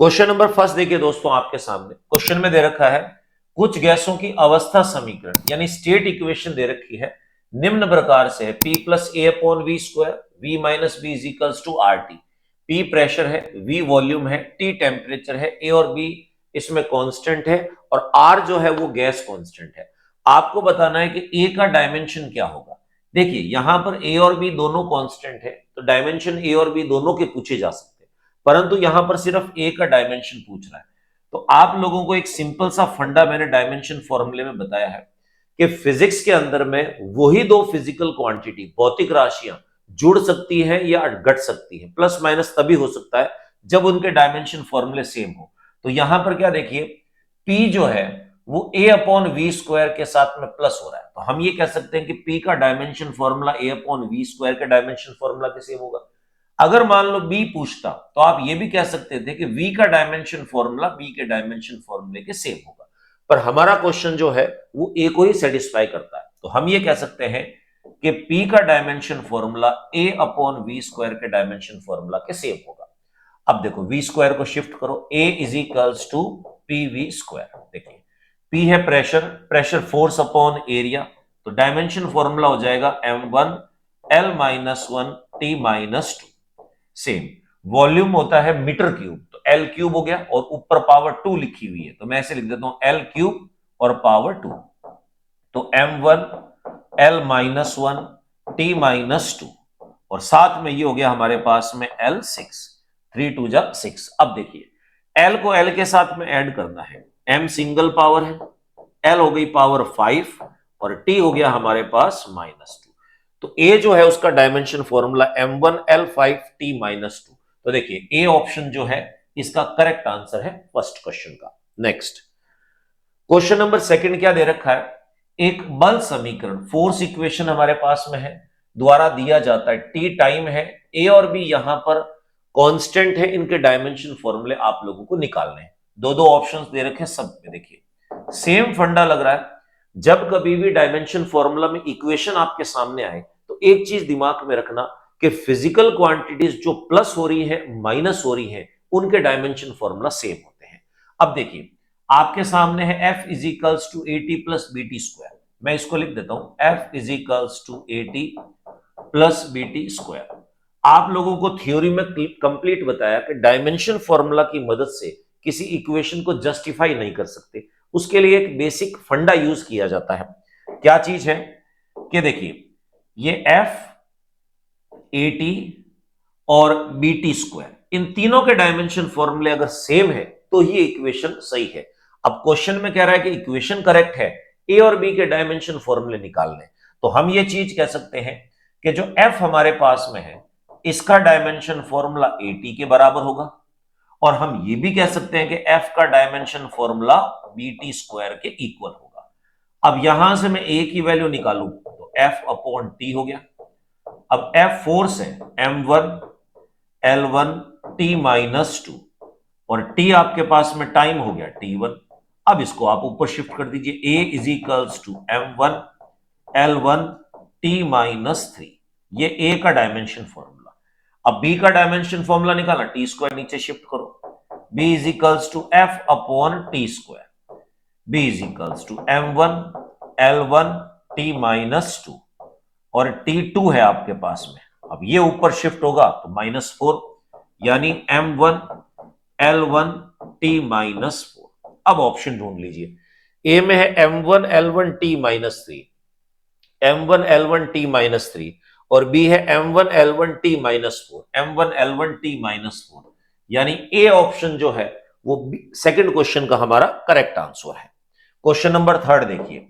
Question number first देखिए दोस्तों, आपके सामने क्वेश्चन में दे रखा है कुछ गैसों की अवस्था समीकरण यानी स्टेट इक्वेशन दे रखी है निम्न प्रकार से है। P plus A upon V square, V minus B is equals to R T. P pressure है, V वॉल्यूम है, T टेम्परेचर है, A और B इसमें कांस्टेंट है और R जो है वो गैस कांस्टेंट है। आपको बताना है कि A का डायमेंशन क्या होगा। देखिए यहां पर A और B दोनों कांस्टेंट है तो डायमेंशन A और B दोनों के पूछे जा सकते हैं, परंतु यहां पर सिर्फ ए का डायमेंशन पूछ रहा है। तो आप लोगों को एक सिंपल सा फंडा मैंने डायमेंशन फॉर्मूले में बताया है कि फिजिक्स के अंदर में वही दो फिजिकल क्वांटिटी भौतिक राशियां जुड़ सकती हैं या घट सकती हैं, प्लस माइनस तभी हो सकता है जब उनके डायमेंशन फॉर्मूले सेम हो। तो यहां पर क्या देखिए, पी जो है वो ए अपॉन वी स्क्वायर के साथ में प्लस हो रहा है, तो हम ये कह सकते हैं कि पी का dimension formula A upon V square के डायमेंशन फॉर्मूला के सेम होगा। अगर मान लो बी पूछता तो आप ये भी कह सकते थे कि वी का डायमेंशन फॉर्मूला बी के डायमेंशन फॉर्मूले के सेम होगा, पर हमारा क्वेश्चन जो है वो ए को ही सेटिस्फाई करता है। तो हम ये कह सकते हैं कि पी का dimension formula A upon V square के डायमेंशन फॉर्मूला के सेम होगा। अब देखो वी स्क्वायर को शिफ्ट करो, A is equals to P V square. देखिए पी है pressure, pressure force upon area, तो डायमेंशन फॉर्मूला हो जाएगा m1 L-1 T-2। Same volume होता है मीटर क्यूब, तो एल क्यूब हो गया और ऊपर पावर 2 लिखी हुई है, तो मैं ऐसे लिख देता हूं एल क्यूब और पावर 2। तो m1 L-1 T-2 और साथ में ये हो गया हमारे पास में L6, 3 2 जा 6। अब देखिए L को L के साथ में ऐड करना है, M सिंगल पावर है, L हो गई पावर 5 और T हो गया हमारे पास -2। तो A जो है उसका dimension formula m1 L5 T-2। तो देखिए A ऑप्शन जो है इसका करेक्ट आंसर है फर्स्ट क्वेश्चन का। नेक्स्ट क्वेश्चन नंबर सेकंड क्या दे रखा है, एक बल समीकरण फोर्स इक्वेशन हमारे पास में है, द्वारा दिया जाता है T टाइम है, A और B यहां पर कांस्टेंट है, इनके डायमेंशन फॉर्मूले आप लोगों को निकालने हैं। दो दो ऑप्शंस दे रखे हैं, सब में देखिए सेम फंडा लग रहा है। जब कभी भी डायमेंशन फॉर्मूला में इक्वेशन आपके सामने आए तो एक चीज दिमाग में रखना कि फिजिकल क्वांटिटीज जो प्लस हो रही है माइनस हो रही है उनके डायमेंशन फॉर्मूला सेम होते हैं। अब देखिए आपके सामने है F is equals to A T plus B T square, मैं इसको लिख देता हूं F is equals to A T plus B T square. आप लोगों को थ्योरी में कंप्लीट बताया कि डायमेंशन फॉर्मूला की मदद से किसी इक्वेशन को जस्टिफाई नहीं कर सकते, उसके लिए एक बेसिक फंडा यूज किया जाता है। क्या चीज है कि देखिए ये F ए टी और बी टी स्क्वायर, इन तीनों के डायमेंशन फॉर्मूले अगर सेम है तो ये इक्वेशन सही है। अब क्वेश्चन में कह रहा है कि इक्वेशन करेक्ट है, ए और बी के डायमेंशन फॉर्मूले निकालने, तो हम ये चीज कह सकते हैं कि जो F हमारे पास में है इसका डायमेंशन फॉर्मूला ए टी के बराबर होगा, और हम ये भी कह सकते हैं कि F का dimension formula B T square के इक्वल होगा। अब यहां से मैं ए की वैल्यू निकालूं तो F अपॉन टी हो गया। अब F फोर्स है m1 L1 T-2 और T आपके पास में टाइम हो गया T1। अब इसको आप ऊपर शिफ्ट कर दीजिए, A is equals to m1 L1 T-3, ये A का डायमेंशन फॉर्मूला। अब B का डायमेंशन फॉर्मूला निकालना, टी स्क्वायर नीचे शिफ्ट करो, B is equals to F upon T square, B is equals to m1 L1 T-2 और T2 है आपके पास में। अब ये ऊपर शिफ्ट होगा तो -4, यानी m1 L1 T-4। अब ऑप्शन ढूंढ लीजिए, ए में है m1 L1 T-3, m1 L1 T-3 और बी है m1 L1 T-4, m1 L1 T-4, यानी ए ऑप्शन जो है वो सेकंड क्वेश्चन का हमारा करेक्ट आंसर है। क्वेश्चन नंबर थर्ड देखिए,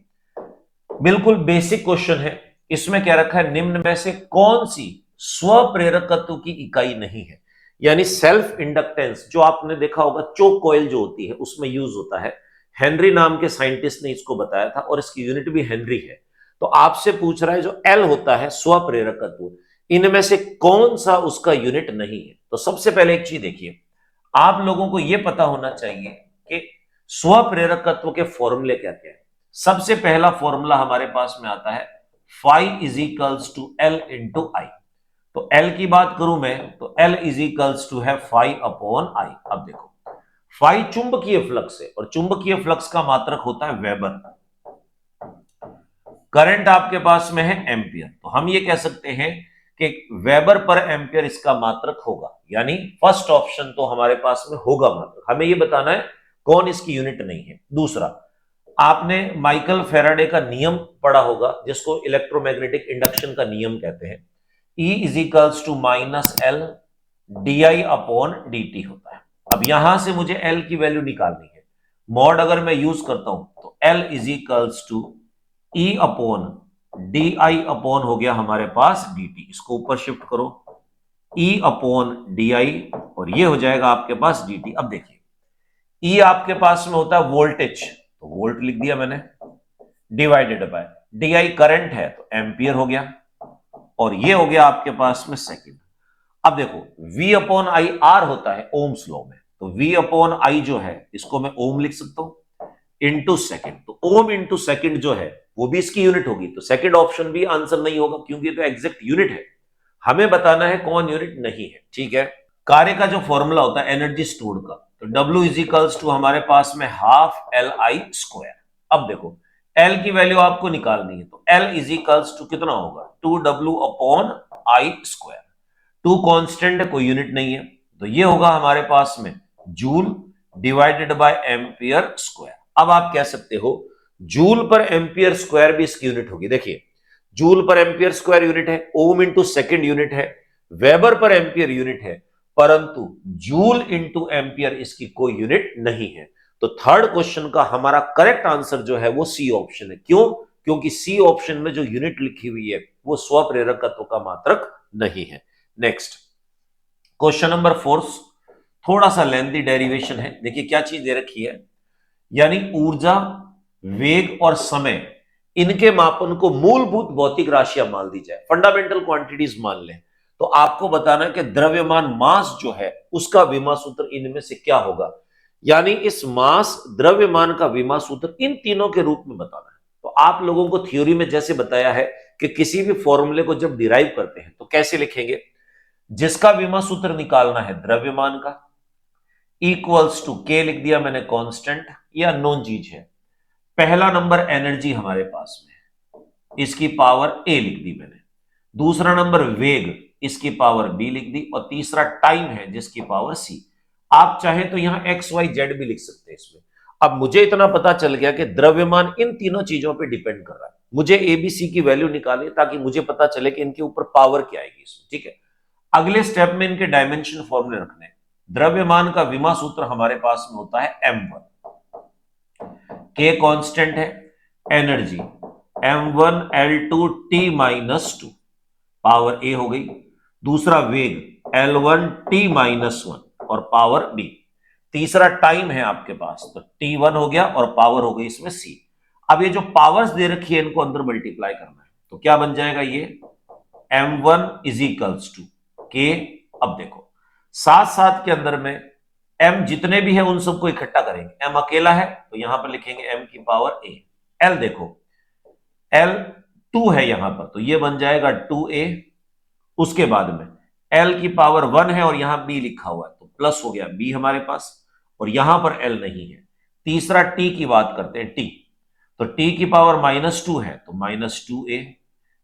बिल्कुल बेसिक क्वेश्चन है, इसमें क्या रखा है, निम्न में से कौन सी स्वप्रेरकत्व की इकाई नहीं है, यानी सेल्फ इंडक्टेंस जो आपने देखा होगा चोक कॉइल जो होती है उसमें यूज होता है। हेनरी नाम के साइंटिस्ट ने इसको बताया था और इसकी यूनिट भी हेनरी है। तो आपसे पूछ रहा है जो एल होता है स्वप्रेरकत्व, इनमें से कौन सा उसका यूनिट नहीं है। तो सबसे पहले एक चीज देखिए, आप लोगों को यह पता होना चाहिए कि स्वप्रेरकत्व के फॉर्मूले क्या क्या है। सबसे पहला फॉर्मूला हमारे पास में आता है phi is equals to L into I. तो एल की बात करूं मैं तो एल इज इक्वल्स टू है फाई अपॉन आई। अब देखो फाई चुंबकीय फ्लक्स है और चुंबकीय फ्लक्स का मात्रक होता है वेबर। करंट आपके पास में है एम्पियर, तो हम ये कह सकते हैं कि वेबर पर एम्पियर इसका मात्रक होगा, यानी फर्स्ट ऑप्शन तो हमारे पास में होगा मात्रक। हमें ये बताना है कौन इसकी यूनिट नहीं है। दूसरा, आपने माइकल फेराडे का नियम पढ़ा होगा जिसको इलेक्ट्रोमैग्नेटिक इंडक्शन का नियम कहते हैं। E is equals to minus L D I upon D T होता है। अब यहां से मुझे L की वैल्यू निकालनी है। मॉड अगर मैं यूज करता हूं तो L is equals to E upon D I upon हो गया हमारे पास डी टी। इसको ऊपर शिफ्ट करो, E अपॉन डी आई, और ये हो जाएगा आपके पास डी टी। अब देखिए, E आपके पास में होता है वोल्टेज, तो वोल्ट लिख दिया मैंने, divided by D I current है तो एम्पियर हो गया, और ये हो गया आपके पास में सेकंड। अब देखो, V अपॉन आई आर होता है ओम्स लॉ में, तो V अपॉन आई जो है इसको मैं ओम लिख सकता हूं इंटू सेकेंड। तो ओम इंटू सेकेंड जो है वो भी इसकी यूनिट होगी, तो सेकेंड ऑप्शन भी आंसर नहीं होगा क्योंकि ये तो एग्जैक्ट यूनिट है। हमें बताना है कौन यूनिट नहीं है, ठीक है। कार्य का जो फॉर्मूला होता है एनर्जी स्टोर्ड का, तो W इज इक्वल्स टू हमारे पास में हाफ एल आई स्क्वायर। अब देखो, L की वैल्यू आपको निकालनी है, तो L इज इक्वल्स टू कितना होगा, 2W upon I square. Two constant है, कोई यूनिट नहीं है, तो ये होगा हमारे पास में joule divided by ampere square. अब आप कह सकते हो जूल पर एम्पियर स्क्वायर भी इसकी यूनिट होगी। देखिए, जूल पर एम्पियर स्क्वायर यूनिट है, ओम इंटू सेकेंड यूनिट है, वेबर पर एम्पियर यूनिट है, परंतु जूल इंटू एम्पियर इसकी कोई यूनिट नहीं है। तो थर्ड क्वेश्चन का हमारा करेक्ट आंसर जो है वो सी ऑप्शन है। क्यों? क्योंकि सी ऑप्शन में जो यूनिट लिखी हुई है वो स्वप्रेरकत्व का मात्रक नहीं है। नेक्स्ट क्वेश्चन नंबर 4, थोड़ा सा लेंथी डेरिवेशन है। देखिए क्या चीज दे रखी है, यानी ऊर्जा, वेग और समय, इनके मापन को मूलभूत भौतिक राशियां मान ली जाए, फंडामेंटल क्वांटिटीज मान लें, तो आपको बताना है कि द्रव्यमान मास जो है उसका विमा सूत्र इनमें से क्या होगा। यानी इस मास द्रव्यमान का विमा सूत्र इन तीनों के रूप में बताना है। तो आप लोगों को थ्योरी में जैसे बताया है कि किसी भी फॉर्मूले को जब डिराइव करते हैं तो कैसे लिखेंगे, जिसका विमा सूत्र निकालना है द्रव्यमान का, इक्वल्स टू के लिख दिया मैंने कांस्टेंट या नोन चीज है। पहला नंबर एनर्जी हमारे पास में, इसकी पावर ए लिख दी मैंने। दूसरा नंबर वेग, इसकी पावर बी लिख दी, और तीसरा टाइम है जिसकी पावर सी। आप चाहे तो यहां एक्स वाई जेड भी लिख सकते हैं इसमें। अब मुझे इतना पता चल गया कि द्रव्यमान इन तीनों चीजों पे डिपेंड कर रहा है। मुझे एबीसी की वैल्यू निकालिए ताकि मुझे पता चले कि इनके ऊपर पावर क्या आएगी इसमें, ठीक है। अगले स्टेप में इनके डायमेंशन फॉर्मूले रखने। द्रव्यमान का विमा सूत्र हमारे पास में होता है m1, के कांस्टेंट है, एनर्जी m1L2T माइनस 2, पावर ए हो गई। दूसरा वेग L1T माइनस 1 और पावर बी। तीसरा टाइम है आपके पास, तो T1 हो गया और पावर हो गई इसमें सी। अब ये जो पावर्स दे रखी है इनको अंदर मल्टीप्लाई करना है, तो क्या बन जाएगा ये m1 इज इक्वल्स टू के। अब देखो, साथ साथ के अंदर में m जितने भी है उन सबको इकट्ठा करेंगे। m अकेला है तो यहां पर लिखेंगे m की पावर a। l देखो, l 2 है यहां पर, तो ये बन जाएगा 2a। उसके बाद में l की पावर 1 है और यहां b लिखा हुआ है, तो प्लस हो गया b हमारे पास, और यहां पर l नहीं है। तीसरा t की बात करते हैं, t, तो t की पावर -2 है तो -2a,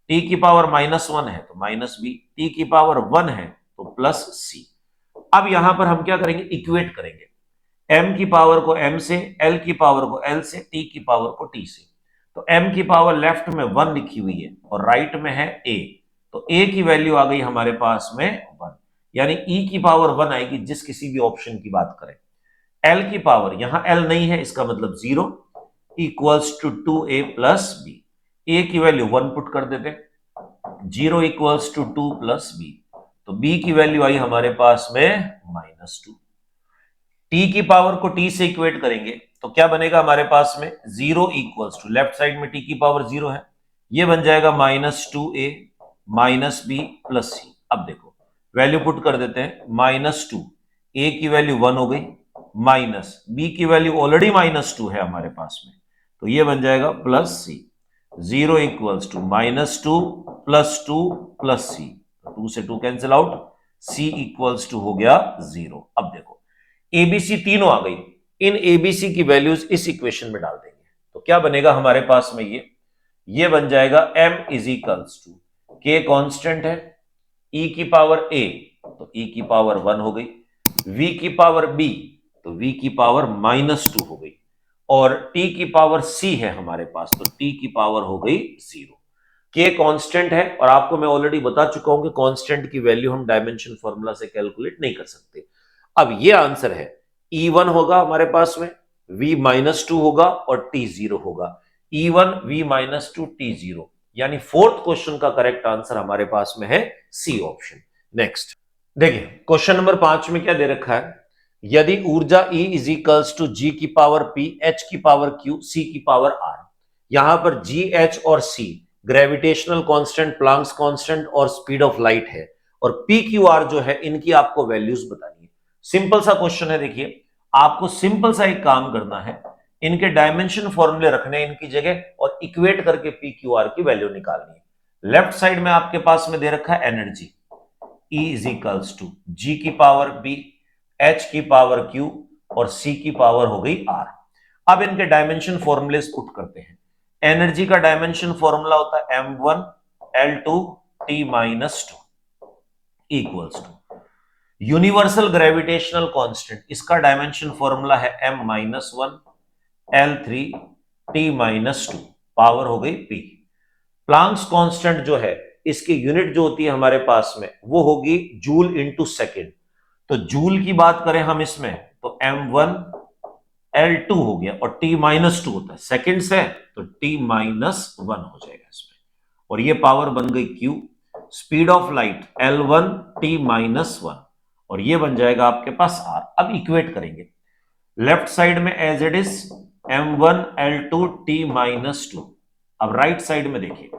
t की पावर -1 है तो -b, t की पावर 1 है तो +c। अब यहां पर हम क्या करेंगे, इक्वेट करेंगे m की पावर को m से, l की पावर को l से, t की पावर को t से। तो m की पावर लेफ्ट में 1 लिखी हुई है और राइट में है a, तो a की वैल्यू आ गई हमारे पास में 1, यानी e की पावर 1 आएगी जिस किसी भी ऑप्शन की बात करें। l की पावर, यहां l नहीं है इसका मतलब 0, इक्वल्स टू 2a प्लस b। a की वैल्यू 1 पुट कर देते, 0 इक्वल्स टू 2 प्लस b, तो b की वैल्यू आई हमारे पास में -2। t की पावर को t से इक्वेट करेंगे तो क्या बनेगा हमारे पास में, 0 इक्वल्स टू, लेफ्ट साइड में t की पावर 0 है, ये बन जाएगा -2a minus b plus c। अब देखो वैल्यू पुट कर देते हैं, -2, a की वैल्यू 1 हो गई, माइनस b की वैल्यू ऑलरेडी -2 है हमारे पास में, तो ये बन जाएगा +c। 0 equals to -2 plus 2 plus c, 2 से 2 cancel out, c equals to हो गया 0। अब देखो एबीसी तीनों आ गई, इन एबीसी की वैल्यूज इस इक्वेशन में डाल देंगे तो क्या बनेगा हमारे पास में, ये बन जाएगा m इज इक्वल्स टू, के कांस्टेंट है, e की पावर a तो e की पावर 1 हो गई, v की पावर b तो v की पावर -2 हो गई, और t की पावर c है हमारे पास तो t की पावर हो गई 0। k कांस्टेंट है और आपको मैं ऑलरेडी बता चुका हूं कि कांस्टेंट की वैल्यू हम डायमेंशन फॉर्मूला से कैलकुलेट नहीं कर सकते। अब ये आंसर है, E1 होगा हमारे पास में, V-2 होगा और T0 होगा, E1 V-2 T0, यानी फोर्थ क्वेश्चन का करेक्ट आंसर हमारे पास में है सी ऑप्शन। नेक्स्ट देखिए क्वेश्चन नंबर 5 में क्या दे रखा है, यदि ऊर्जा E is equals to G की पावर P, H की पावर Q, C की पावर R, यहां पर G, H और C gravitational constant, Planck's constant और स्पीड ऑफ लाइट है, और P, Q, R जो है इनकी आपको वैल्यूज बतानी है। सिंपल सा क्वेश्चन है, देखिए आपको सिंपल सा एक काम करना है, इनके डायमेंशन फॉर्मूले रखने इनकी जगह और इक्वेट करके पी क्यू आर की वैल्यू निकालनी है। लेफ्ट साइड में आपके पास में दे रखा है energy, E is equals to G की पावर B, H की पावर Q और C की पावर हो गई R। अब इनके डायमेंशन फॉर्मूले पुट करते हैं। एनर्जी का डायमेंशन फॉर्मूला होता है M1 L2 T-2 equals to universal gravitational constant, इसका डायमेंशन फॉर्मूला है M-1 L3 T-2 पावर हो गई P। प्लांक्स कांस्टेंट जो है इसकी यूनिट जो होती है हमारे पास में वो होगी जूल इनटू सेकंड, तो जूल की बात करें हम इसमें तो M1 L2 हो गया और T-2 होता है, सेकंड्स है तो T-1 हो जाएगा इसमें, और ये पावर बन गई Q। Speed of light L1 T-1 और ये बन जाएगा आपके पास R। अब इक्वेट करेंगे लेफ्ट साइड में as it is M1 L2 T-2। अब राइट साइड में देखिए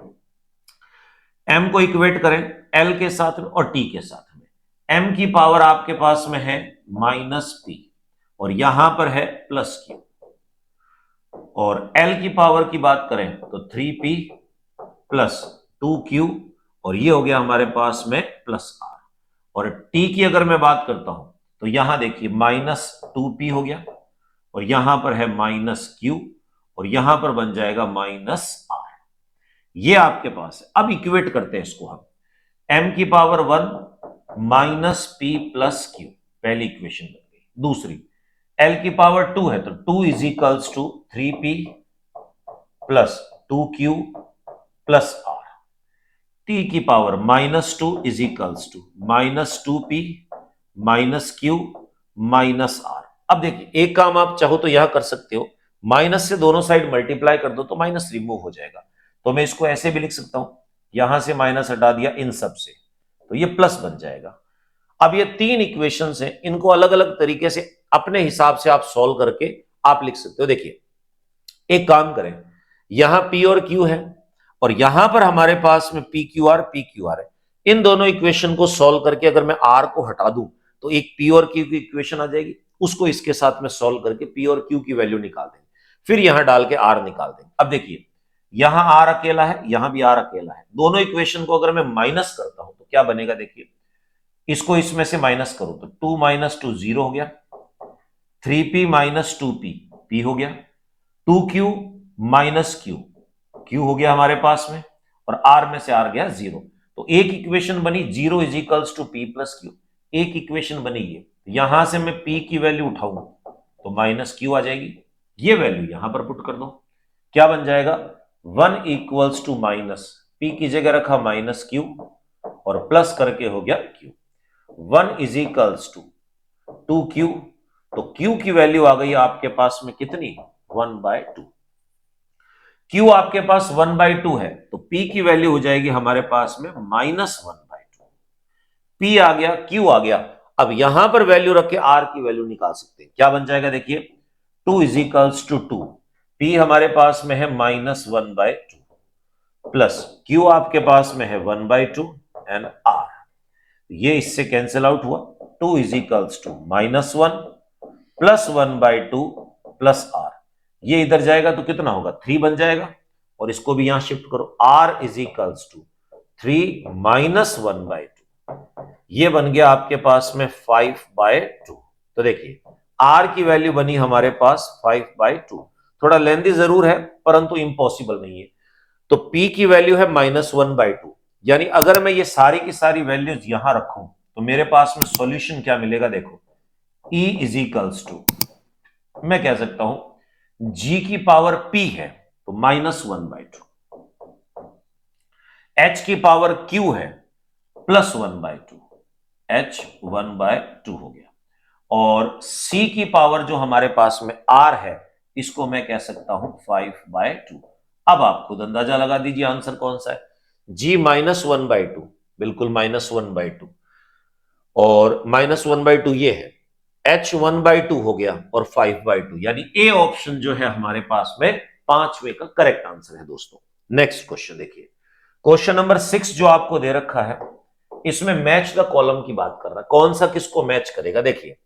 M को इक्वेट करें L के साथ में और T के साथ में, M की पावर आपके पास में है -P और यहां पर है +Q, और L की पावर की बात करें तो 3P + 2Q और ये हो गया हमारे पास में +R, और T की अगर मैं बात करता हूं तो यहां देखिए -2P हो गया और यहां पर है -Q और यहां पर बन जाएगा -R। ये आपके पास है। अब इक्वेट करते हैं इसको हम, M की पावर 1 -P + Q, पहली इक्वेशन बन गई। दूसरी L की पावर 2 है तो 2 is equals to 3P + 2Q + R। T की power -2 is equals to -2P -Q -R। अब देखिए एक काम आप चाहो तो यह कर सकते हो, माइनस से दोनों साइड मल्टीप्लाई कर दो तो माइनस रिमूव हो जाएगा, तो मैं इसको ऐसे भी लिख सकता हूं, यहां से माइनस हटा दिया इन सब से तो ये प्लस बन जाएगा। अब ये तीन इक्वेशंस हैं, इनको अलग अलग तरीके से अपने हिसाब से आप सॉल्व करके आप लिख सकते हो। देखिए एक काम करें, यहां P और Q है और यहां पर हमारे पास में PQR है, इन दोनों इक्वेशन को सॉल्व करके अगर मैं R को हटा दूं तो एक P और Q की इक्वेशन आ जाएगी, उसको इसके साथ में सॉल्व करके P और Q की वैल्यू निकाल देंगे, फिर यहां डाल के R निकाल देंगे। अब देखिए यहां R अकेला है, यहां भी R अकेला है, दोनों इक्वेशन को अगर मैं माइनस करता हूं तो क्या बनेगा, देखिए इसको इसमें से माइनस करो तो 2 - 2 0 हो गया, 3P - 2P P हो गया, 2Q - Q हो गया हमारे पास में, और R में से R गया 0, तो एक इक्वेशन बनी 0 is equals to P + Q, एक इक्वेशन बनी ये, यहां से मैं P की वैल्यू उठाऊं तो -Q आ जाएगी, ये वैल्यू यहां पर पुट कर दो, क्या बन जाएगा 1 इक्वल्स टू P की जगह रखा -Q और प्लस करके हो गया Q, 1 is equals to 2Q, तो Q की वैल्यू आ गई आपके पास में कितनी 1/2। Q आपके पास 1/2 है तो P की वैल्यू हो जाएगी हमारे पास में -1/2। P आ गया, Q आ गया, अब यहां पर वैल्यू रख के R की वैल्यू निकाल सकते हैं, क्या बन जाएगा देखिए 2 इज इक्वल्स टू 2, P हमारे पास में है -1/2 प्लस Q आपके पास में है 1/2 एंड R, ये इससे कैंसिल आउट हुआ, 2 is equals to -1 plus 1/2 plus R, ये इधर जाएगा तो कितना होगा 3 बन जाएगा, और इसको भी यहां शिफ्ट करो, R इज इक्वल्स टू 3 - 1/2, ये बन गया आपके पास में 5/2। तो देखिए आर की वैल्यू बनी हमारे पास 5/2। थोड़ा लेंथी जरूर है परंतु इम्पॉसिबल नहीं है। तो P की वैल्यू है -1/2, यानी अगर मैं ये सारी की सारी वैल्यूज यहां रखूं तो मेरे पास में सॉल्यूशन क्या मिलेगा, देखो E इज इक्वल्स टू, मैं कह सकता हूं G की पावर P है तो -1/2, H की पावर Q है +1/2, H1/2 हो गया, और C की पावर जो हमारे पास में R है इसको मैं कह सकता हूं 5/2। अब आप खुद अंदाजा लगा दीजिए आंसर कौन सा है। G -1/2, बिल्कुल -1/2, और -1/2 ये है, H1/2 हो गया और 5/2, यानी ए ऑप्शन जो है हमारे पास में पांचवे का करेक्ट आंसर है दोस्तों। नेक्स्ट क्वेश्चन देखिए, क्वेश्चन नंबर 6 जो आपको दे रखा है इसमें मैच द कॉलम की बात कर रहा है, कौन सा किसको मैच करेगा। देखिए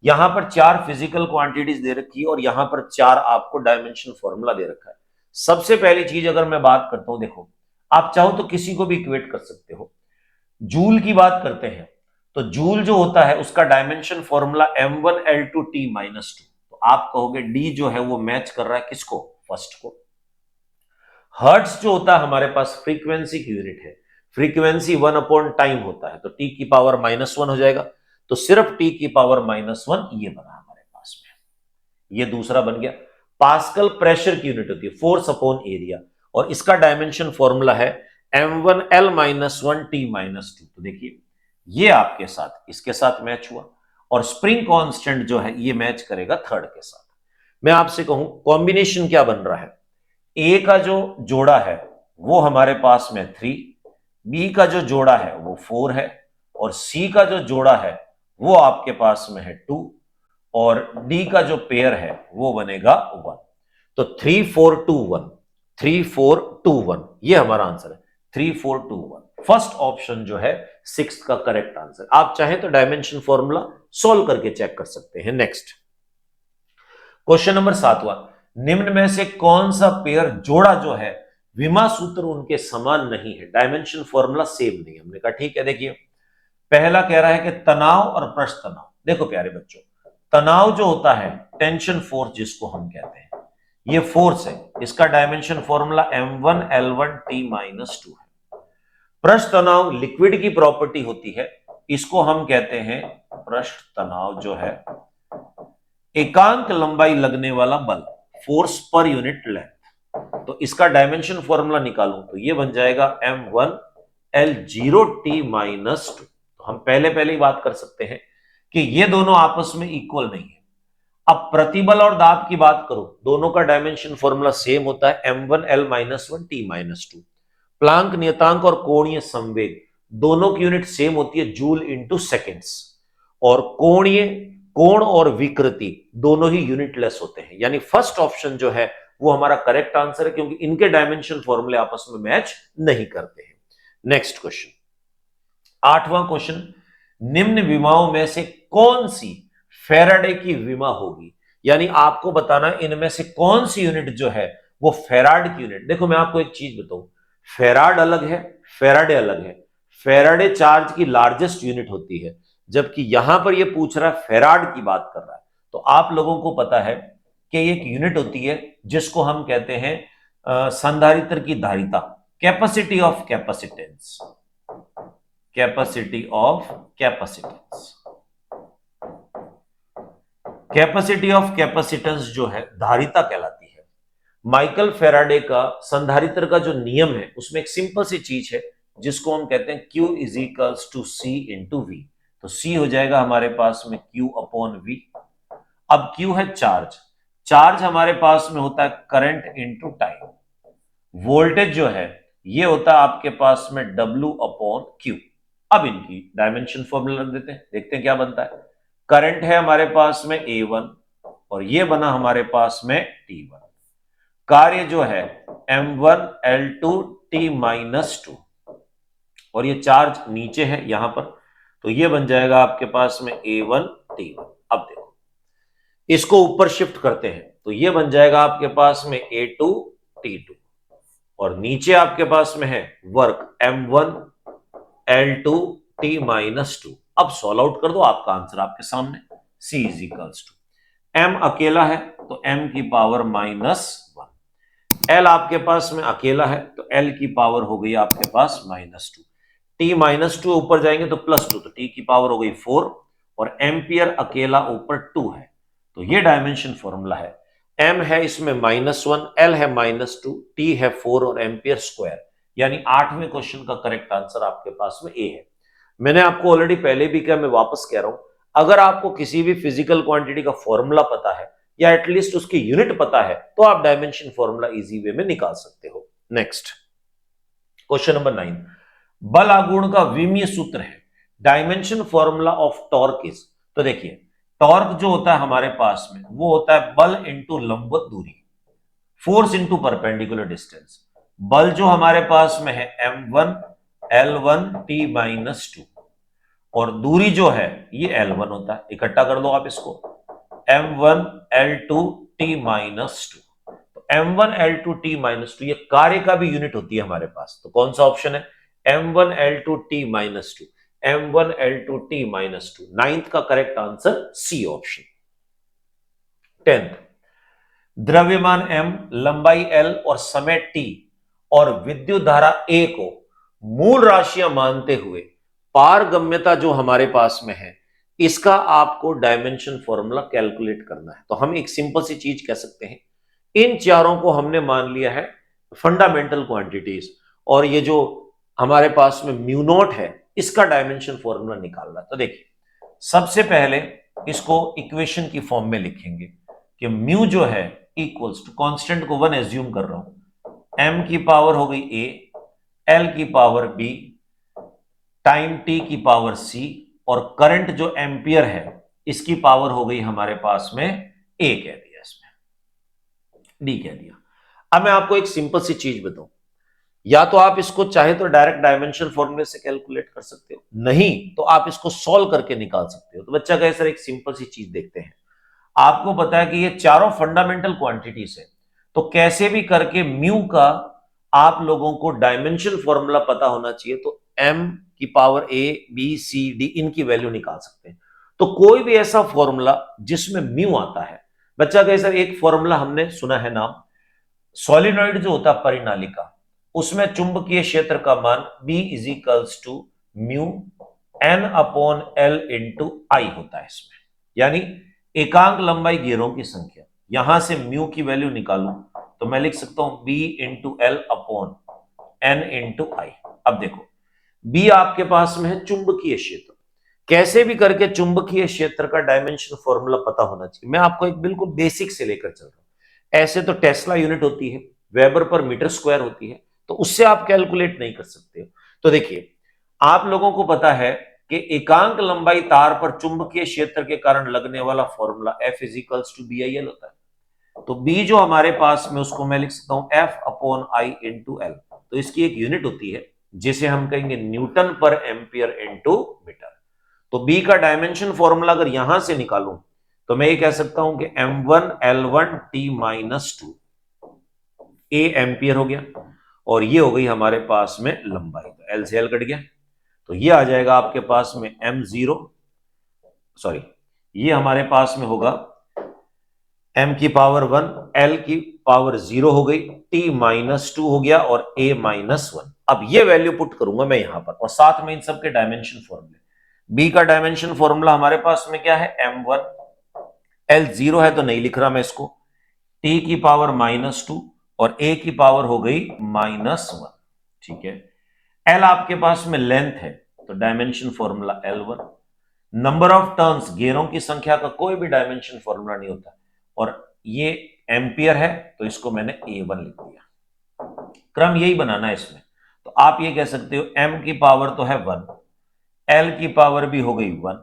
यहां पर 4 फिजिकल क्वांटिटीज दे रखी है और यहां पर 4 आपको डायमेंशन फॉर्मूला दे रखा है। सबसे पहली चीज अगर मैं बात करता हूं, देखो आप चाहो तो किसी को भी इक्वेट कर सकते हो। जूल की बात करते हैं तो जूल जो होता है उसका डायमेंशन फॉर्मूला m1l2t-2, तो आप कहोगे डी जो है वो मैच कर रहा है किसको, फर्स्ट को। हर्ट्ज जो होता है हमारे पास फ्रीक्वेंसी की यूनिट है, फ्रीक्वेंसी 1/टाइम होता है, तो टी की पावर -1 हो जाएगा, तो सिर्फ टी की पावर -1 ये बना हमारे पास में। ये दूसरा बन गया। पास्कल प्रेशर की यूनिट होती है, फोर्स अपॉन एरिया, और इसका डायमेंशन फॉर्मूला है m1l-1t-2, तो देखिए ये आपके साथ इसके साथ मैच हुआ, और स्प्रिंग कांस्टेंट जो है ये मैच करेगा थर्ड के साथ। मैं आपसे कहूं कॉम्बिनेशन क्या बन रहा है, ए का जो जोड़ा है वो हमारे पास में 3, बी का जो जोड़ा है वो 4 है, और सी का जो जोड़ा है वो आपके पास में है 2, और डी का जो पेयर है वो बनेगा 1। तो 3 4 2 1, 3 4 2 1 ये हमारा आंसर है, 3 4 2 1। फर्स्ट ऑप्शन जो है 6 का करेक्ट आंसर। आप चाहें तो डायमेंशन फॉर्मूला सोल्व करके चेक कर सकते हैं। नेक्स्ट क्वेश्चन नंबर 7वां, निम्न में से कौन सा पेयर जोड़ा जो है विमा सूत्र उनके समान नहीं है, डायमेंशन फॉर्मूला सेम नहीं है। हमने कहा ठीक है, देखिए पहला कह रहा है कि तनाव और पृष्ठ तनाव। देखो प्यारे बच्चों, तनाव जो होता है टेंशन फोर्स जिसको हम कहते हैं, ये फोर्स है, इसका डायमेंशन फॉर्मूला m1l1t-2 है। पृष्ठ तनाव लिक्विड की प्रॉपर्टी होती है, इसको हम कहते हैं पृष्ठ तनाव जो है एकांक लंबाई लगने वाला बल, फोर्स पर यूनिट लेंथ। तो इसका डायमेंशन फॉर्मूला निकालूं तो ये बन जाएगा m1l0t-2। तो हम पहले ही बात कर सकते हैं कि ये दोनों आपस में इक्वल नहीं है। अब प्रतिबल और दाब की बात करो, दोनों का डायमेंशन फॉर्मूला सेम होता है m1l-1t-2। प्लांक नियतांक और कोणीय संवेग दोनों की यूनिट सेम होती है, जूल इंटू सेकेंड्स, और कोणीय कोण और विकृति दोनों ही यूनिटलेस होते हैं, यानी फर्स्ट ऑप्शन जो है वो हमारा करेक्ट आंसर है, क्योंकि इनके डायमेंशन फॉर्मूले आपस में मैच नहीं करते हैं। नेक्स्ट क्वेश्चन, 8वां क्वेश्चन, निम्न विमाओं में से कौन सी फेराडे की विमा होगी, यानी आपको बताना इनमें से कौन सी यूनिट जो है वो फेराड की यूनिट। देखो मैं आपको एक चीज बताऊं, फेराड अलग है, फेराडे अलग है। फेराडे चार्ज की लार्जेस्ट यूनिट होती है, जबकि यहां पर ये पूछ रहा है फेराड की बात कर रहा है। तो आप लोगों को पता है कि एक यूनिट होती है जिसको हम कहते हैं संधारित्र की धारिता, capacity of capacitance, capacity of capacitance. Capacity of capacitance जो है धारिता कहलाती है। माइकल फेराडे का संधारित्र का जो नियम है उसमें एक सिंपल सी चीज है जिसको हम कहते हैं Q is equals to C into V। तो C हो जाएगा हमारे पास में Q अपॉन V। अब Q है चार्ज, चार्ज हमारे पास में होता है करंट इंटू टाइम। वोल्टेज जो है ये होता है आपके पास में W अपॉन Q। अब इनकी डायमेंशन फॉर्मूला रख देते हैं, देखते हैं क्या बनता है। करंट है हमारे पास में A1 और ये बना हमारे पास में T1। कार्य जो है m1l2t-2, और ये चार्ज नीचे है यहां पर, तो ये बन जाएगा आपके पास में A1T1। अब देखो इसको ऊपर शिफ्ट करते हैं तो ये बन जाएगा आपके पास में A2T2, और नीचे आपके पास में है वर्क m1l2t-2। अब सॉल्व आउट कर दो, आपका आंसर आपके सामने C is equals to m अकेला है तो m की पावर -1, l आपके पास में अकेला है तो l की पावर हो गई आपके पास -2, t -2 ऊपर जाएंगे तो +2, तो t की पावर हो गई 4, और एम्पियर अकेला ऊपर 2 है, तो ये डायमेंशन फॉर्मूला है। m है इसमें -1, l है -2, t है 4 और एम्पियर स्क्वायर, यानी 8वें क्वेश्चन का करेक्ट आंसर आपके पास में ए है। मैंने आपको ऑलरेडी पहले भी कहा, मैं वापस कह रहा हूं, अगर आपको किसी भी फिजिकल क्वांटिटी का फॉर्मूला पता है या एटलीस्ट उसकी यूनिट पता है तो आप डायमेंशन फॉर्मूला इजी वे में निकाल सकते हो। नेक्स्ट क्वेश्चन नंबर 9, बल आघूर्ण का विमीय सूत्र है, dimension formula of torque is. तो देखिए, टॉर्क जो होता है हमारे पास में वो होता है बल इंटू लंबवत दूरी, फोर्स इंटू परपेंडिकुलर डिस्टेंस। बल जो हमारे पास में है m1 l1 t -2, और दूरी जो है ये l1 होता है, इकट्ठा कर दो आप इसको, m1 l2 t -2। तो m1 l2 t -2 ये कार्य का भी यूनिट होती है हमारे पास, तो कौन सा ऑप्शन है, m1 l2 t -2, m1 l2 t -2। 9th का correct answer C option. 10th, द्रव्यमान m, लंबाई l और समय t और विद्युत धारा A को मूल राशियां मानते हुए पारगम्यता जो हमारे पास में है, इसका आपको डायमेंशन फॉर्मूला कैलकुलेट करना है। तो हम एक सिंपल सी चीज कह सकते हैं, इन चारों को हमने मान लिया है फंडामेंटल क्वांटिटीज, और ये जो हमारे पास में म्यू नॉट है इसका डायमेंशन फॉर्मूला निकालना है। तो देखिए, सबसे पहले इसको इक्वेशन की फॉर्म में लिखेंगे कि म्यू जो है इक्वल्स टू, कांस्टेंट को 1 एज्यूम कर रहा हूं, m की पावर हो गई a, l की पावर b, टाइम t की पावर c, और करंट जो एम्पियर है इसकी पावर हो गई हमारे पास में a कह दिया, इसमें d कह दिया। अब मैं आपको एक सिंपल सी चीज बताऊं, या तो आप इसको चाहे तो डायरेक्ट डायमेंशन फॉर्मूले से कैलकुलेट कर सकते हो, नहीं तो आप इसको सॉल्व करके निकाल सकते हो। तो बच्चा कहे सर एक सिंपल सी चीज देखते हैं, आपको पता है कि ये चारों फंडामेंटल क्वांटिटीज है, तो कैसे भी करके म्यू का आप लोगों को डायमेंशन फॉर्मूला पता होना चाहिए, तो m की power a b c d इनकी वैल्यू निकाल सकते हैं। तो कोई भी ऐसा फॉर्मूला जिसमें म्यू आता है, बच्चा कहे सर एक फॉर्मूला हमने सुना है नाम, सॉलिनॉइड जो होता है परिनालिका, उसमें चुंबकीय क्षेत्र का मान B equals to mu n upon l into I होता है इसमें, यानी एकांक लंबाई घेरों की संख्या। यहां से म्यू की वैल्यू निकालूं तो मैं लिख सकता हूं B into L upon n into I. अब देखो, B आपके पास में है चुंबकीय क्षेत्र, कैसे भी करके चुंबकीय क्षेत्र का डायमेंशन फॉर्मूला पता होना चाहिए। मैं आपको एक बिल्कुल बेसिक से लेकर चल रहा हूं, ऐसे तो टेस्ला यूनिट होती है, वेबर पर मीटर स्क्वायर होती है, तो उससे आप कैलकुलेट नहीं कर सकते हो। तो देखिए, आप लोगों को पता है कि एकांक लंबाई तार पर चुंबकीय क्षेत्र के कारण लगने वाला formula F equals to BIL होता है। तो B जो हमारे पास में उसको मैं लिख सकता हूं F upon I into L, तो इसकी एक यूनिट होती है जिसे हम कहेंगे न्यूटन पर एम्पियर इंटू मीटर। तो B का डायमेंशन फॉर्मूला अगर यहां से निकालूं तो मैं ये कह सकता हूं कि m1 l1 t -2 A ampere हो गया, और ये हो गई हमारे पास में लंबाई, तो L से L कट गया, तो ये आ जाएगा आपके पास में m0, सॉरी ये हमारे पास में होगा m की पावर 1, l की पावर 0 हो गई, t -2 हो गया और a -1। अब ये वैल्यू पुट करूंगा मैं यहां पर, और साथ में इन सबके डायमेंशन फॉर्मूले। b का डायमेंशन फॉर्मूला हमारे पास में क्या है, m1, l 0 है तो नहीं लिख रहा मैं इसको, t की पावर -2 और a की पावर हो गई -1, ठीक है। l आपके पास में लेंथ है तो dimension formula L1, number of turns घेरों की संख्या का कोई भी डायमेंशन फॉर्मूला नहीं होता, और ये एम्पियर है तो इसको मैंने A1 लिख दिया। क्रम यही बनाना है इसमें, तो आप ये कह सकते हो m की पावर तो है 1, l की पावर भी हो गई 1,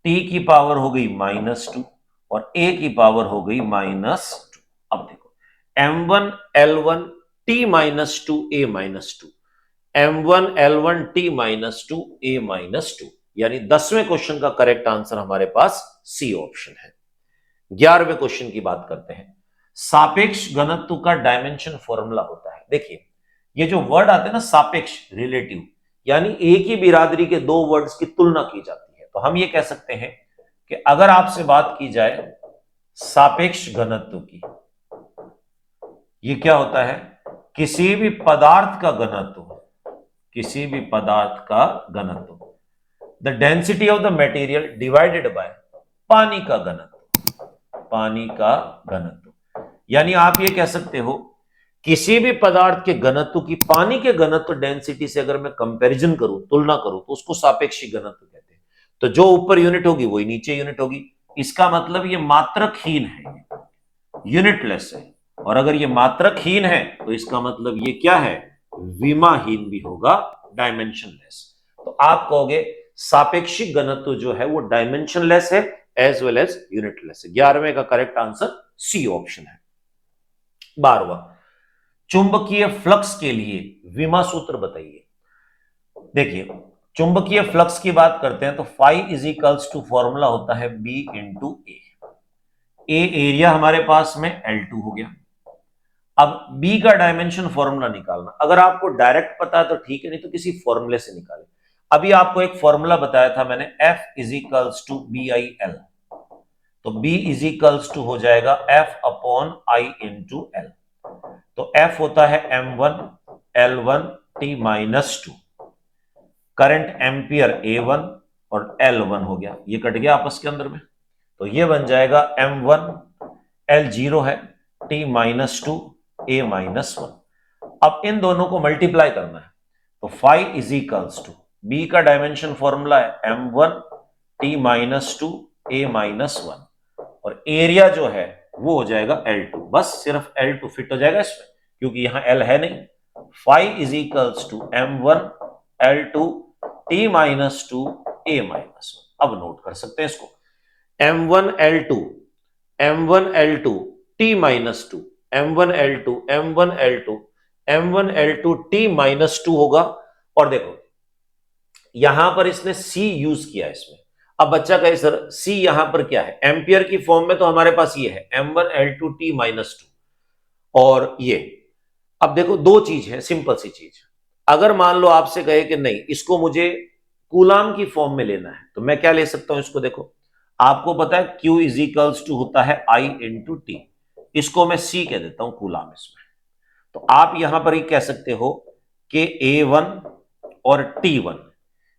t की पावर हो गई -2 और a की पावर हो गई -2। अब देखो, m1 l1 t -2 a -2, m1 l1 t -2 a -2, यानी 10वें क्वेश्चन का करेक्ट आंसर हमारे पास सी ऑप्शन है। 11वें क्वेश्चन की बात करते हैं, सापेक्ष घनत्व का डायमेंशन फॉर्मूला होता है। देखिए, ये जो वर्ड आते हैं ना सापेक्ष, रिलेटिव, यानी एक ही बिरादरी के दो वर्ड्स की तुलना की जाती है। तो हम ये कह सकते हैं कि अगर आपसे बात की जाए सापेक्ष घनत्व की, ये क्या होता है, किसी भी पदार्थ का घनत्व, किसी भी पदार्थ का घनत्व, the density of the material divided by पानी का घनत्व, पानी का घनत्व। यानी आप ये कह सकते हो किसी भी पदार्थ के घनत्व की पानी के घनत्व डेंसिटी से अगर मैं कंपैरिजन करूं, तुलना करूं, तो उसको सापेक्षिक घनत्व कहते हैं। तो जो ऊपर यूनिट होगी वही नीचे यूनिट होगी। इसका मतलब ये मात्रकहीन है, यूनिटलेस है। और अगर ये मात्रकहीन है तो इसका मतलब ये क्या है, विमाहीन भी होगा, डायमेंशनलेस। तो आप कहोगे सापेक्षिक घनत्व जो है वो डायमेंशनलेस है एज वेल एज यूनिटलेस है। 11वें का करेक्ट आंसर सी ऑप्शन है। 12वां, चुंबकीय फ्लक्स के लिए विमा सूत्र बताइए। देखिए, चुंबकीय फ्लक्स की बात करते हैं तो phi is equals to formula होता है B into A. A area हमारे पास में L2 हो गया। अब बी का डायमेंशन फॉर्मूला निकालना, अगर आपको डायरेक्ट पता है तो ठीक है, नहीं तो किसी फॉर्मूले से निकालें। अभी आपको एक फॉर्मूला बताया था मैंने, F is equals to B I L. तो B इज इक्वल्स टू हो जाएगा F upon I into L. तो F होता है M1 L1 T minus 2, current ampere A1 और L1 हो गया, ये कट गया आपस के अंदर में। तो ये बन जाएगा M1 L0 है T माइनस 2 A माइनस 1। अब इन दोनों को मल्टीप्लाई करना है, तो phi is equals to, B का डायमेंशन फॉर्मूला है M1 T minus 2 A minus 1, और एरिया जो है वो हो जाएगा L2। बस सिर्फ L2 फिट हो जाएगा इसमें, क्योंकि यहां L है नहीं। Phi is equals to M1 L2 T minus 2 A minus 1। अब नोट कर सकते हैं इसको, M1 L2 M1 L2 T minus 2 M1 L2 M1 L2 M1 L2 T minus 2 होगा। और देखो यहां पर इसने C यूज किया इसमें। अब बच्चा कहे सर C यहां पर क्या है, एम्पियर की फॉर्म में तो हमारे पास ये है M1 L2 T माइनस 2, और ये, अब देखो दो चीज है, सिंपल सी चीज। अगर मान लो आपसे कहे कि नहीं इसको मुझे कूलाम की फॉर्म में लेना है, तो मैं क्या ले सकता हूं इसको, देखो आपको पता है Q इज इक्वल्स टू होता है I इंटू टी, इसको मैं C कह देता हूं कूलाम इसमें। तो आप यहां पर ही कह सकते हो कि A1 और T1,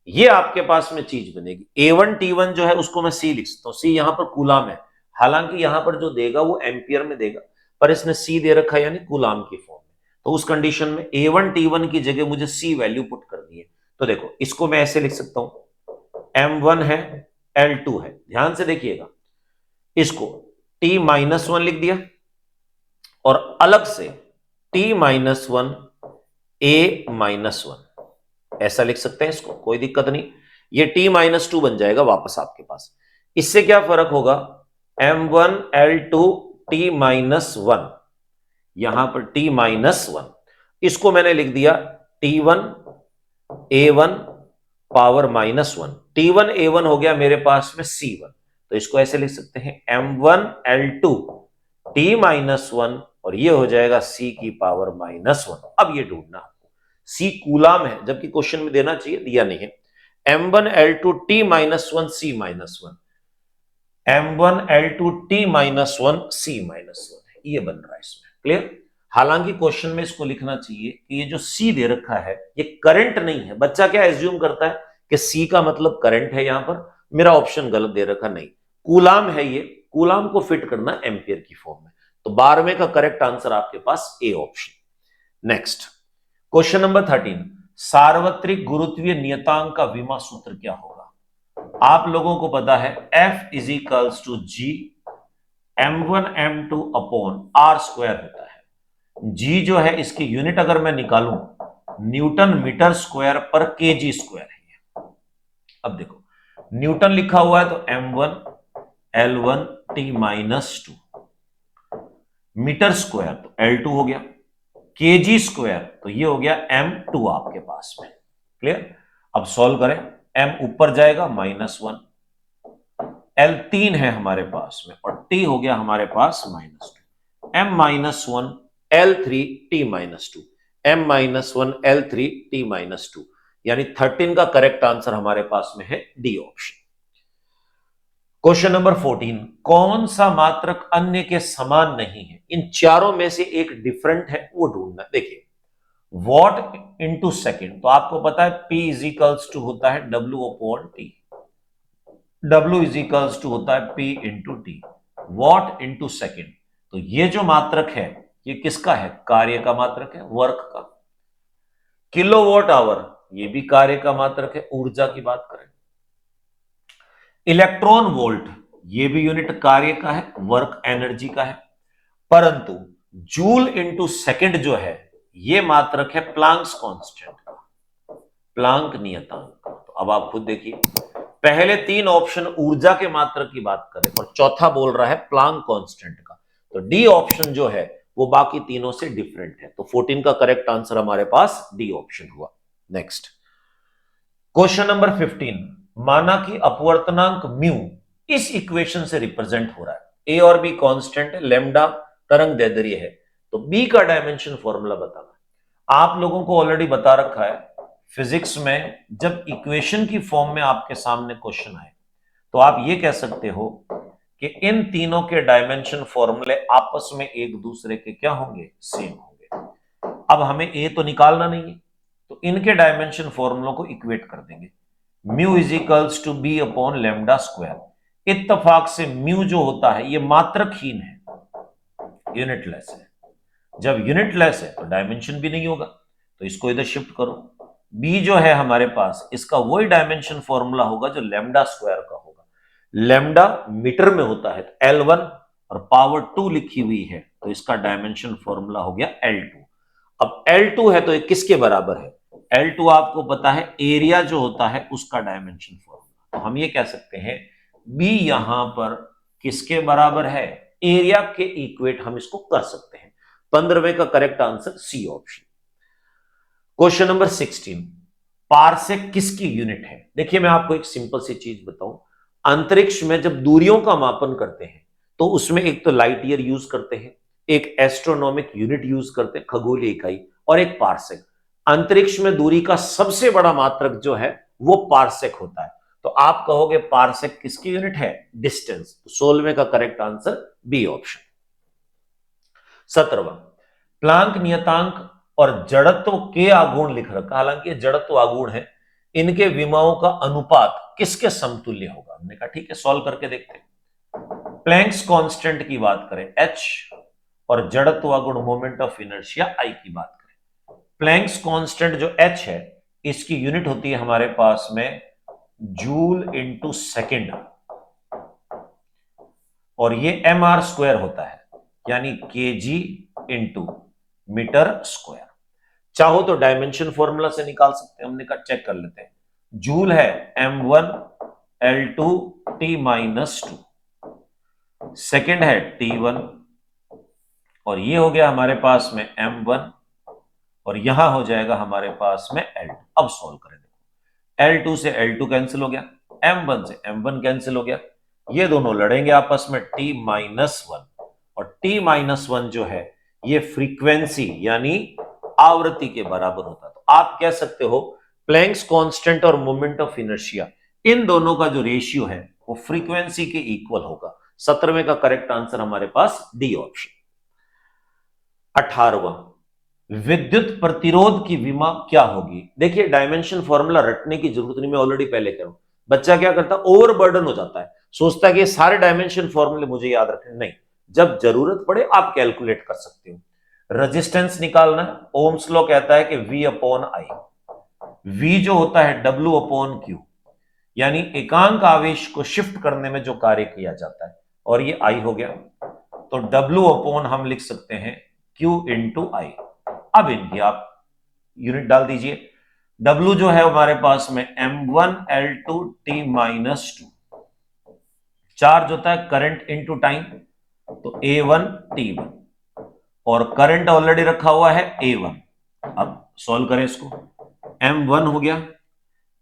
ये आपके पास में चीज बनेगी। A1 T1 जो है उसको मैं C लिख सकता हूं, C यहां पर कूलाम है, हालांकि यहां पर जो देगा वो एम्पियर में देगा, पर इसने C दे रखा है यानी कूलाम की फॉर्म में। तो उस कंडीशन में A1 T1 की जगह मुझे C वैल्यू पुट करनी है। तो देखो इसको मैं ऐसे लिख सकता हूं, M1 है L2 है, ध्यान से देखिएगा, इसको T माइनस 1 लिख दिया, और अलग से T माइनस 1 A माइनस 1 ऐसा लिख सकते हैं इसको, कोई दिक्कत नहीं। ये T माइनस 2 बन जाएगा वापस आपके पास। इससे क्या फर्क होगा, M1 L2 T माइनस 1, यहां पर T माइनस 1, इसको मैंने लिख दिया T1 A1 power minus 1। T1 A1 हो गया मेरे पास में C1, तो इसको ऐसे लिख सकते हैं M1 L2 T माइनस 1, और ये हो जाएगा C की पावर माइनस 1। अब ये ढूंढना आपको, C कूलाम है जबकि क्वेश्चन में देना चाहिए, दिया नहीं है। M1 L2 T minus 1 C minus 1, M1 L2 T minus 1 C minus 1, ये बन रहा है इसमें। क्लियर? हालांकि क्वेश्चन में इसको लिखना चाहिए कि ये जो C दे रखा है ये करंट नहीं है। बच्चा क्या एज्यूम करता है कि C का मतलब करंट है, यहां पर मेरा ऑप्शन गलत दे रखा, नहीं, कूलाम है ये, कूलाम को फिट करना एम्पियर की फॉर्म में। तो 12वें का करेक्ट आंसर आपके पास A option. Next question number 13, सार्वत्रिक गुरुत्वीय नियतांक का विमा सूत्र क्या होगा। आप लोगों को पता है F is equals to G M1 M2 upon R square होता है। G जो है इसकी यूनिट अगर मैं निकालूं, न्यूटन मीटर स्क्वायर पर केजी स्क्वायर है। अब देखो न्यूटन लिखा हुआ है तो M1 L1 T minus 2, metre square तो L2 हो गया, केजी स्क्वायर तो ये हो गया M2 आपके पास में। क्लियर? अब सॉल्व करें, M ऊपर जाएगा -1, L3 है हमारे पास में, और T हो गया हमारे पास -2, M-1 L3 T -2, M-1 L3 T -2, यानी 13 का करेक्ट आंसर हमारे पास में है डी ऑप्शन। क्वेश्चन नंबर 14, कौन सा मात्रक अन्य के समान नहीं है? इन चारों में से एक डिफरेंट है, वो ढूंढना है। देखिए, वॉट इंटू सेकेंड, तो आपको पता है P इज इक्वल्स टू होता है W upon T, W is equals to होता है P into T, watt into second. तो ये जो मात्रक है ये किसका है? कार्य का मात्रक है, वर्क का। किलोवाट आवर, ये भी कार्य का मात्रक है, ऊर्जा की बात करें। इलेक्ट्रॉन वोल्ट, ये भी यूनिट कार्य का है, वर्क एनर्जी का है। परंतु जूल इंटू सेकेंड जो है ये मात्रक है प्लांक्स कांस्टेंट का, प्लांक नियतांक का। तो अब आप खुद देखिए, पहले तीन ऑप्शन ऊर्जा के मात्रक की बात करें और चौथा बोल रहा है प्लांक कांस्टेंट का, तो डी ऑप्शन जो है वो बाकी तीनों से डिफरेंट है। तो 14 का करेक्ट आंसर हमारे पास डी ऑप्शन हुआ। नेक्स्ट क्वेश्चन नंबर 15, माना कि अपवर्तनांक म्यू इस इक्वेशन से रिप्रेजेंट हो रहा है, ए और बी कांस्टेंट है, लेमडा तरंग दैर्ध्य है, तो बी का डायमेंशन फॉर्मूला बताना। आप लोगों को ऑलरेडी बता रखा है फिजिक्स में, जब इक्वेशन की फॉर्म में आपके सामने क्वेश्चन आए तो आप ये कह सकते हो कि इन तीनों के डायमेंशन फॉर्मूले आपस में एक दूसरे के क्या होंगे? सेम होंगे। अब हमें ए तो निकालना नहीं है, तो इनके डायमेंशन फॉर्मूलों को इक्वेट कर देंगे। Mu is equals to B upon lambda square. इत्तेफाक से म्यू जो होता है ये मात्रकहीन है, यूनिटलेस है। जब यूनिटलेस है तो डायमेंशन भी नहीं होगा, तो इसको इधर शिफ्ट करो। बी जो है हमारे पास, इसका वही डायमेंशन फॉर्मूला होगा जो लेमडा स्क्वायर का होगा। लेमडा मीटर में होता है, तो L1 और पावर 2 लिखी हुई है, तो इसका डायमेंशन फॉर्मूला हो गया L2। अब L2 है तो ये किसके बराबर है? L2 आपको पता है एरिया जो होता है उसका डायमेंशन फॉर्मूला। तो हम ये कह सकते हैं B यहां पर किसके बराबर है? एरिया के इक्वेट हम इसको कर सकते हैं। 15वें का correct answer C option. Question number 16, parsec किसकी यूनिट है? देखिए मैं आपको एक सिंपल सी चीज बताऊं, अंतरिक्ष में जब दूरियों का मापन करते हैं तो उसमें एक तो लाइट ईयर यूज करते हैं, एक एस्ट्रोनॉमिक यूनिट यूज करते हैं, खगोलीय इकाई, और एक पारसेक। अंतरिक्ष में दूरी का सबसे बड़ा मात्रक जो है वो पारसेक होता है। तो आप कहोगे पारसेक किसकी यूनिट है? डिस्टेंस। तो 16वें का करेक्ट आंसर बी ऑप्शन। 17वां, प्लांक नियतांक और जड़त्व के आघूर्ण लिख रखा, हालांकि जड़त्व आघूर्ण है, इनके विमाओं का अनुपात किसके समतुल्य होगा? हमने कहा ठीक है, सॉल्व करके देखते हैं। प्लैंक्स कांस्टेंट की बात करें H, और जड़त्व आघूर्ण मोमेंट ऑफ इनर्शिया I की बात करें। प्लैंक्स कांस्टेंट जो H है इसकी यूनिट होती है हमारे पास में जूल इंटू सेकेंड, और ये mr स्क्वायर होता है, यानी kg इंटू मीटर स्क्वायर। चाहो तो डायमेंशन फॉर्मूला से निकाल सकते हैं, हमने कहा चेक कर लेते हैं। जूल है m1 L2 T minus 2, second है T1, और ये हो गया हमारे पास में m1, और यहां हो जाएगा हमारे पास में L2। अब सॉल्व करें, देखो L2 से L2 कैंसिल हो गया, m1 से m1 कैंसिल हो गया, ये दोनों लड़ेंगे आपस में T माइनस 1, और T माइनस 1 जो है ये फ्रीक्वेंसी यानी आवृत्ति के बराबर होता है। तो आप कह सकते हो प्लैंक्स कांस्टेंट और मोमेंट ऑफ इनर्शिया, इन दोनों का जो रेशियो है वो फ्रीक्वेंसी के इक्वल होगा। 17वें का करेक्ट आंसर हमारे पास डी ऑप्शन। 18वां, विद्युत प्रतिरोध की विमा क्या होगी? देखिए डायमेंशन फॉर्मूला रटने की जरूरत नहीं, मैं ऑलरेडी पहले कह रहा हूं। बच्चा क्या करता है, ओवरबर्डन हो जाता है, सोचता है कि ये सारे डायमेंशन फॉर्मूले मुझे याद रखने, नहीं, जब जरूरत पड़े आप कैलकुलेट कर सकते हो। रेजिस्टेंस निकालना है, ओम्स लॉ कहता है कि V अपॉन I, V जो होता है W अपॉन Q, यानी एकांक आवेश को शिफ्ट करने में जो कार्य किया जाता है, और ये I हो गया, तो W अपॉन हम लिख सकते हैं Q इंटू I। अब इनकी आप यूनिट डाल दीजिए। W जो है हमारे पास में m1 L2 T minus 2, charge होता है करंट इंटू टाइम, तो A1 T1, और करंट ऑलरेडी रखा हुआ है A1। अब सॉल्व करें इसको, M1 हो गया,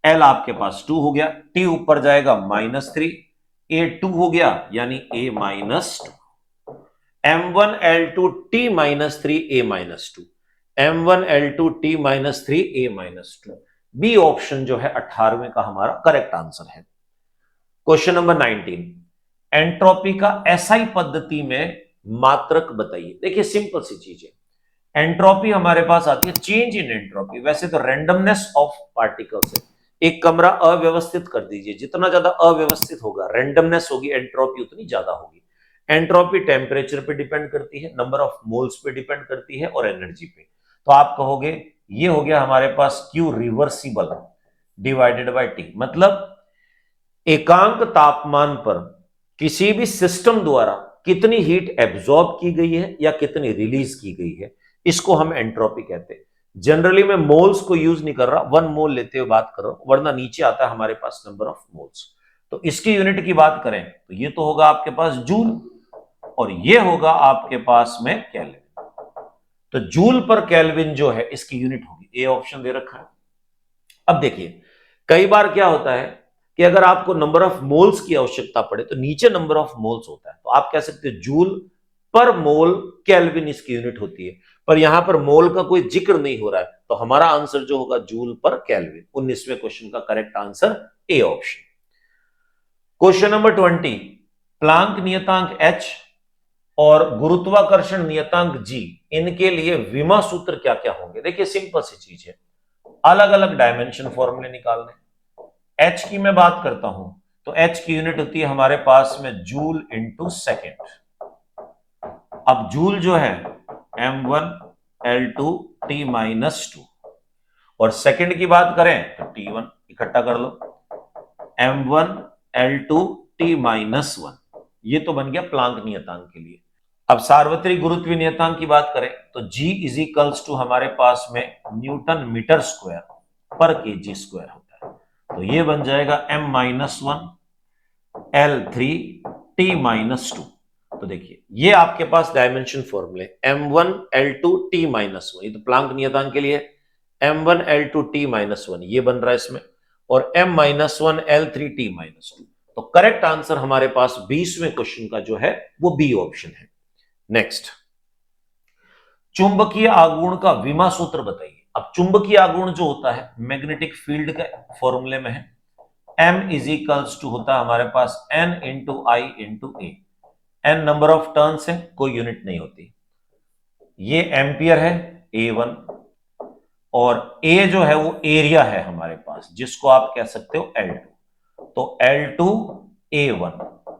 L आपके पास 2 हो गया, T ऊपर जाएगा -3, A2 हो गया यानी A minus 2, M1 L2 T minus 3 A minus 2, M1 L2 T minus 3 A minus 2। B option जो है 18वें का हमारा करेक्ट आंसर है। क्वेश्चन नंबर 19, एंट्रोपी का एसआई पद्धति में मात्रक बताइए। देखिए सिंपल सी चीज है, एंट्रोपी हमारे पास आती है चेंज इन एंट्रोपी। वैसे तो रैंडमनेस ऑफ पार्टिकल्स है, एक कमरा अव्यवस्थित कर दीजिए, जितना ज्यादा अव्यवस्थित होगा रैंडमनेस होगी, एंट्रोपी उतनी ज्यादा होगी। एंट्रोपी टेम्परेचर पे डिपेंड करती है, नंबर ऑफ मोल्स पे डिपेंड करती है और एनर्जी पे। तो आप कहोगे ये हो गया हमारे पास Q reversible divided by T, मतलब एकांक तापमान पर किसी भी सिस्टम द्वारा कितनी हीट एब्जॉर्ब की गई है या कितनी रिलीज की गई है, इसको हम एंट्रोपी कहते हैं। जनरली मैं मोल्स को यूज नहीं कर रहा, 1 मोल लेते हुए बात कर रहा हूं, वरना नीचे आता है हमारे पास नंबर ऑफ मोल्स। तो इसकी यूनिट की बात करें तो ये तो होगा आपके पास जूल और ये होगा आपके पास में केल्विन। तो जूल पर केल्विन जो है इसकी यूनिट होगी, ए ऑप्शन दे रखा है। अब देखिए कई बार क्या होता है कि अगर आपको नंबर ऑफ मोल्स की आवश्यकता पड़े तो नीचे नंबर ऑफ मोल्स होता है, तो आप कह सकते हैं जूल पर मोल केल्विन इसकी यूनिट होती है, पर यहां पर मोल का कोई जिक्र नहीं हो रहा है, तो हमारा आंसर जो होगा जूल पर केल्विन। 19वें क्वेश्चन का correct answer A option. Question number 20, Planck नियतांक H और गुरुत्वाकर्षण नियतांक G, इनके लिए विमा सूत्र क्या क्या होंगे। देखिए सिंपल सी चीज है, अलग अलग डायमेंशन फॉर्मूले निकालने। H की मैं बात करता हूं तो H की यूनिट होती है हमारे पास में जूल इंटू सेकेंड। अब जूल जो है m1l2 t-2, और सेकेंड की बात करें तो t1, इकट्ठा कर लो, m1l2 t-1, ये तो बन गया प्लांक नियतांक के लिए। अब सार्वत्रिक गुरुत्व नियतांक की बात करें तो G इज इक्वल्स टू हमारे पास में न्यूटन मीटर स्क्वायर पर केजी स्क्वायर होता है, तो ये बन जाएगा m-1l3t-2। तो देखिए ये आपके पास डायमेंशन फॉर्मूले, m1l2 t-1, ये तो प्लांक नियतांक के लिए m1l2 t-1 ये बन रहा है इसमें, और m-1l3 t-2। तो करेक्ट आंसर हमारे पास 20वें क्वेश्चन का जो है वो बी ऑप्शन है। नेक्स्ट, चुंबकीय आघूर्ण का विमा सूत्र बताइए। अब चुंबकीय आघूर्ण जो होता है मैग्नेटिक फील्ड के फॉर्मूले में है, m इज इक्वल्स टू होता है हमारे पास n into I into A. n number of turns है, कोई यूनिट नहीं होती, ये एम्पियर है A1, और A जो है वो एरिया है हमारे पास, जिसको आप कह सकते हो L2। तो L2A1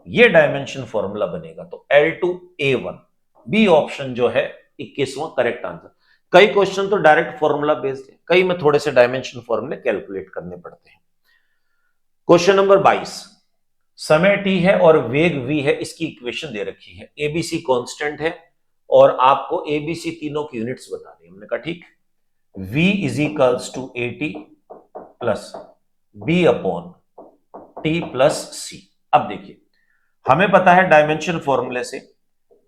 ये डायमेंशन फॉर्मूला बनेगा, तो L2A1 बी ऑप्शन जो है 21वां करेक्ट आंसर। कई क्वेश्चन तो डायरेक्ट फॉर्मूला बेस्ड है, कई में थोड़े से डायमेंशन फॉर्मूले कैलकुलेट करने पड़ते हैं। क्वेश्चन नंबर 22, समय t है और वेग v है, इसकी इक्वेशन दे रखी है, एबीसी कांस्टेंट है और आपको एबीसी तीनों की यूनिट्स बतानी है। हमने कहा ठीक, v is equals to A T plus B upon T plus C. अब देखिए हमें पता है डायमेंशन फॉर्मूले से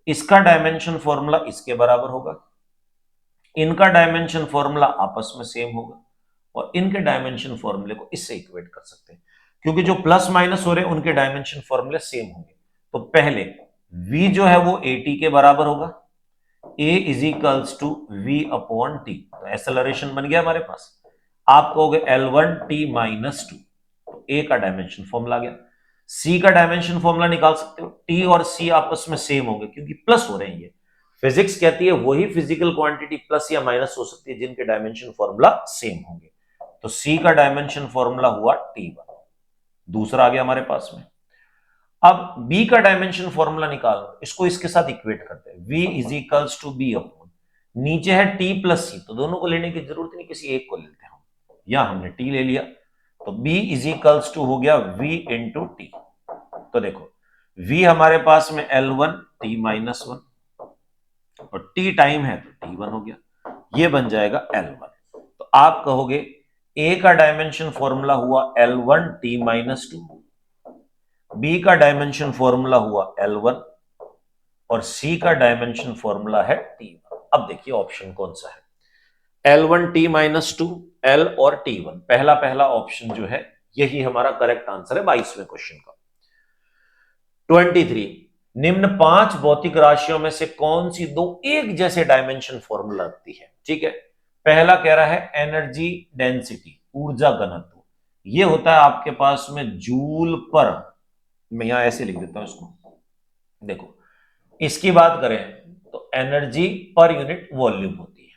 इसका डायमेंशन फॉर्मूला इसके बराबर होगा, इनका डायमेंशन फॉर्मूला आपस में सेम होगा, और इनके डायमेंशन फॉर्मूले को इससे इक्वेट कर सकते हैं, क्योंकि जो प्लस माइनस हो रहे हैं उनके डायमेंशन फॉर्मूले सेम होंगे। तो पहले v जो है वो at के बराबर होगा, a is equals to v upon T, तो एक्सेलरेशन बन गया हमारे पास। आप कहोगे L1t-2, तो a का डायमेंशन फॉर्मूला आ गया। c का डायमेंशन फॉर्मूला निकाल सकते हो, t और c आपस में सेम होंगे क्योंकि प्लस हो रहे हैं। ये फिजिक्स कहती है वही फिजिकल क्वांटिटी प्लस या माइनस हो सकती है जिनके डायमेंशन फॉर्मूला सेम होंगे। तो c का डायमेंशन फॉर्मूला हुआ t1, दूसरा आ गया हमारे पास में। अब b का डायमेंशन फॉर्मूला निकालना, इसको इसके साथ इक्वेट करते हैं, v is equals to B upon, नीचे है t प्लस सी, तो दोनों को लेने की जरूरत नहीं, किसी एक को लेते हैं हम, या हमने t ले लिया, तो b इज इक्वल्स टू हो गया v इंटू टी। तो देखो v हमारे पास में L1t-1 और t टाइम है तो t1 हो गया, ये बन जाएगा L1। तो आप कहोगे a का डायमेंशन फॉर्मूला हुआ L1t-2, b का डायमेंशन फॉर्मूला हुआ L1 और c का डायमेंशन फॉर्मूला है t1। अब देखिए ऑप्शन कौन सा है, L1t-2, L और t1, पहला पहला ऑप्शन जो है यही हमारा करेक्ट आंसर है 22वें क्वेश्चन का। 23, निम्न 5 भौतिक राशियों में से कौन सी दो एक जैसे डायमेंशन फॉर्मूला रखती है। ठीक है, पहला कह रहा है एनर्जी डेंसिटी, ऊर्जा घनत्व, ये होता है आपके पास में जूल पर मैं यहां ऐसे लिख देता हूं इसको। देखो, इसकी बात करें तो एनर्जी पर यूनिट वॉल्यूम होती है।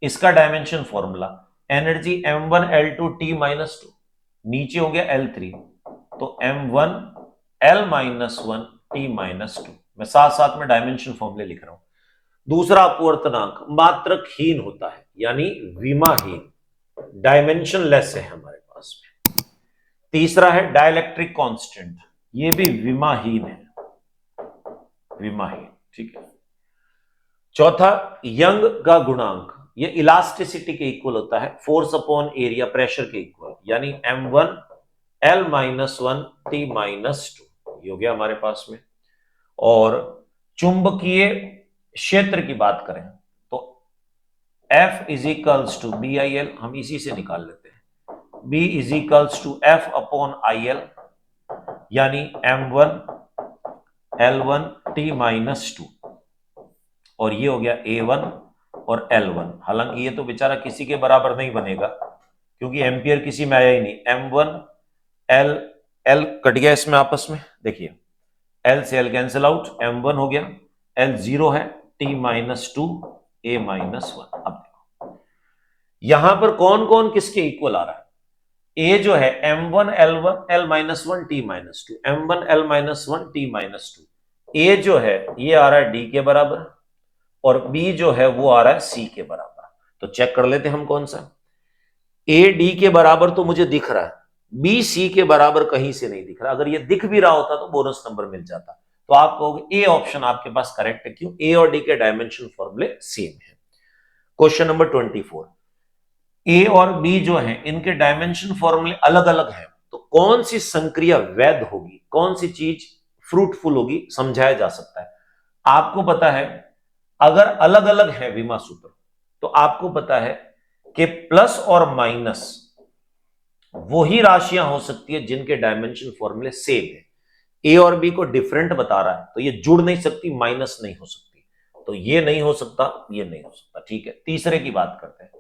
इसका डायमेंशन फॉर्मूला एनर्जी m1L2T-2, नीचे हो गया L3, तो m1L-1T-2। मैं साथ साथ में डायमेंशन फॉर्मूले लिख रहा हूं। दूसरा अपवर्तनांक मात्रकहीन होता है, यानी विमाहीन, डायमेंशन लेस है हमारे पास में। तीसरा है डाइलेक्ट्रिक कांस्टेंट, ये भी विमाहीन है, विमाहीन, ठीक है। चौथा यंग का गुणांक, ये इलास्टिसिटी के इक्वल होता है, फोर्स अपॉन एरिया प्रेशर के इक्वल, यानी m1L-1T-2, ये हो गया हमारे पास में। और चुंबकीय क्षेत्र की बात करें तो F इजिकल्स टू BIL, हम इसी से निकाल लेते हैं, B equals to F upon IL, यानी m1L1T-2, और ये हो गया A1 और L1। हालांकि ये तो बेचारा किसी के बराबर नहीं बनेगा क्योंकि एम्पियर किसी में आया ही नहीं। m1L, L कट गया इसमें आपस में, देखिए L से L कैंसिल आउट, m1 हो गया, L0 है, T-2, A-1। अब देखो यहां पर कौन कौन किसके इक्वल आ रहा है। A जो है m1L1T-2, m1L-1T-2। A जो है ये आ रहा है D के बराबर, और B जो है वो आ रहा है C के बराबर। तो चेक कर लेते हैं हम कौन सा। A D के बराबर तो मुझे दिख रहा है, B C के बराबर कहीं से नहीं दिख रहा। अगर ये दिख भी रहा होता तो बोनस नंबर मिल जाता। तो आप कहोगे A ऑप्शन आपके पास करेक्ट है, क्यों? A और D के डायमेंशन फॉर्मूले सेम है। क्वेश्चन नंबर 24, A और B जो है इनके डायमेंशन फॉर्मूले अलग अलग हैं, तो कौन सी संक्रिया वैध होगी, कौन सी चीज फ्रूटफुल होगी, समझाया जा सकता है। आपको पता है अगर अलग अलग है विमा सूत्र, तो आपको पता है कि प्लस और माइनस वही राशियां हो सकती है जिनके डायमेंशन फॉर्मूले सेम है। ए और बी को डिफरेंट बता रहा है तो ये जुड़ नहीं सकती, माइनस नहीं हो सकती, तो ये नहीं हो सकता, ये नहीं हो सकता, ठीक है। तीसरे की बात करते हैं,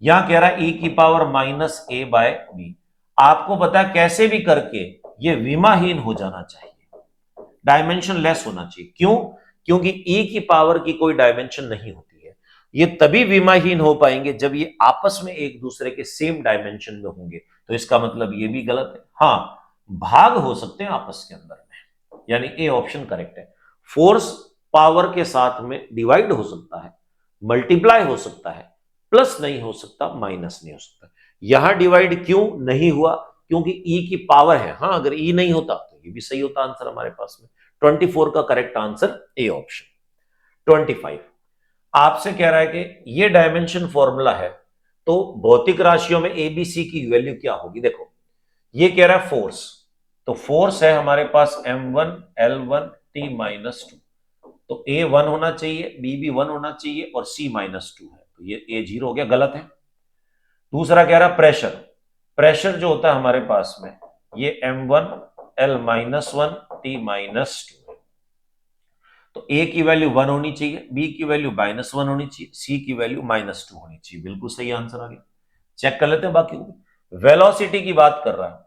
यहां कह रहा है e की पावर माइनस ए बाय बी। आपको पता है कैसे भी करके ये विमाहीन हो जाना चाहिए, डायमेंशन लेस होना चाहिए। क्यों? क्योंकि e की पावर की कोई डायमेंशन नहीं होती है। ये तभी विमाहीन हो पाएंगे जब ये आपस में एक दूसरे के सेम डायमेंशन में होंगे। तो इसका मतलब ये भी गलत है। हां, भाग हो सकते हैं आपस के अंदर में, यानी ए ऑप्शन करेक्ट है। फोर्स पावर के साथ में डिवाइड हो सकता है, मल्टीप्लाई हो सकता है, प्लस नहीं हो सकता, माइनस नहीं हो सकता। यहां डिवाइड क्यों नहीं हुआ? क्योंकि ई की पावर है। हां, अगर ई नहीं होता तो ये भी सही होता आंसर हमारे पास में। 24 का करेक्ट आंसर ए ऑप्शन। 25 आपसे कह रहा है कि ये डायमेंशन फॉर्मूला है, तो भौतिक राशियों में एबीसी की वैल्यू क्या होगी। देखो ये कह रहा है फोर्स, तो फोर्स है हमारे पास m1L1T-2, तो ए 1 होना चाहिए, बी भी 1 होना चाहिए, और C -2 है, तो ये ए 0 हो गया, गलत है। दूसरा कह रहा प्रेशर, प्रेशर जो होता है हमारे पास में ये m1L-1T-2, तो ए की वैल्यू 1 होनी चाहिए, बी की वैल्यू -1 होनी चाहिए, सी की वैल्यू -2 होनी चाहिए। बिल्कुल सही आंसर आ गया। चेक कर लेते हैं बाकी। वेलोसिटी की बात कर रहा है,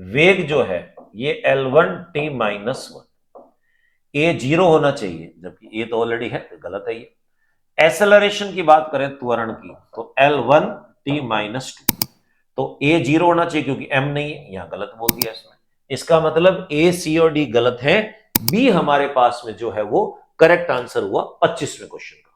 वेग जो है ये L1T-1, ए 0 होना चाहिए, जबकि ए तो ऑलरेडी है, तो गलत है ये। एसेलरेशन की बात करें त्वरण की, तो L1T-2, तो ए 0 होना चाहिए क्योंकि m नहीं है, यहां गलत बोल दिया इसमें। इसका मतलब ए, सी और डी गलत है, बी हमारे पास में जो है वो करेक्ट आंसर हुआ 25वें क्वेश्चन का।